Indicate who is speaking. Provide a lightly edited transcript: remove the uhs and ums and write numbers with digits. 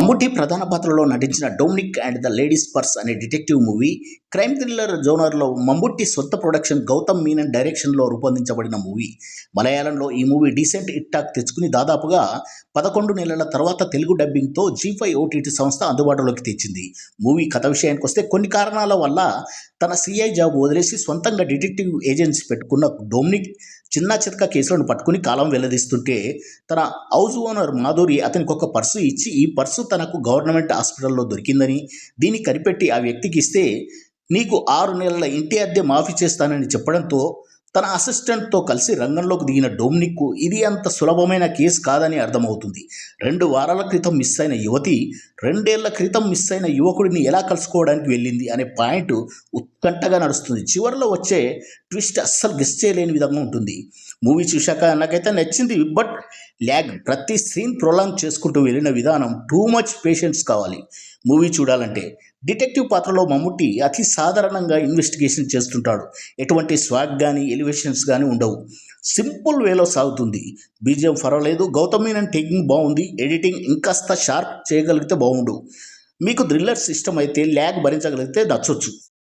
Speaker 1: మమ్ముట్టి ప్రధాన పాత్రలో నటించిన 'Dominic and the ladies purse' అనే డిటెక్టివ్ మూవీ క్రైమ్ థ్రిల్లర్ జోనర్లో మమ్ముట్టి సొంత ప్రొడక్షన్ గౌతమ్ మీనన్ డైరెక్షన్లో రూపొందించబడిన మూవీ. మలయాళంలో ఈ మూవీ డీసెంట్ హిట్ టాక్ తెచ్చుకుని దాదాపుగా 11 నెలల తర్వాత తెలుగు డబ్బింగ్తో జీ5 ఓటీటీ సంస్థ అందుబాటులోకి తెచ్చింది. మూవీ కథ విషయానికొస్తే కొన్ని కారణాల వల్ల తన సీఐ జాబ్ వదిలేసి సొంతంగా డిటెక్టివ్ ఏజెన్సీ పెట్టుకున్న డొమినిక్ చిన్న చితక కేసులను పట్టుకుని కాలం వెల్లదీస్తుంటే తన హౌస్ ఓనర్ మాధురి అతనికి ఒక పర్సు ఇచ్చి ఈ పర్సు తనకు గవర్నమెంట్ హాస్పిటల్లో దొరికిందని, దీన్ని కనిపెట్టి ఆ వ్యక్తికి ఇస్తే నీకు 6 నెలల ఇంటి అద్దె మాఫీ చేస్తానని చెప్పడంతో తన అసిస్టెంట్తో కలిసి రంగంలోకి దిగిన డొమినిక్కు ఇది అంత సులభమైన కేసు కాదని అర్థమవుతుంది. 2 వారాల క్రితం మిస్ అయిన యువతి 2 ఏళ్ల క్రితం మిస్ అయిన యువకుడిని ఎలా కలుసుకోవడానికి వెళ్ళింది అనే పాయింట్ ఉత్కంఠగా నడుస్తుంది. చివరిలో వచ్చే ట్విస్ట్ అస్సలు గెస్ చేయలేని విధంగా ఉంటుంది. మూవీ చూశాక నాకైతే నచ్చింది. బట్ ల్యాగ్, ప్రతి సీన్ ప్రొలాంగ్ చేసుకుంటూ వెళ్ళిన విధానం టూ మచ్ పేషెన్స్ కావాలి మూవీ చూడాలంటే. డిటెక్టివ్ పాత్రలో మమ్ముట్టి అతి సాధారణంగా ఇన్వెస్టిగేషన్ చేస్తుంటాడు. ఎటువంటి స్వాగ్ కానీ ఎలివేషన్స్ కానీ ఉండవు. సింపుల్ వేలో సాగుతుంది. బీజిఎం పర్వాలేదు, గౌతమ్ మీనన్ టేకింగ్ బాగుంది, ఎడిటింగ్ ఇంకాస్త షార్ప్ చేయగలిగితే బాగుండు. మీకు థ్రిల్లర్స్ ఇష్టమైతే ల్యాగ్ భరించగలిగితే నచ్చొచ్చు.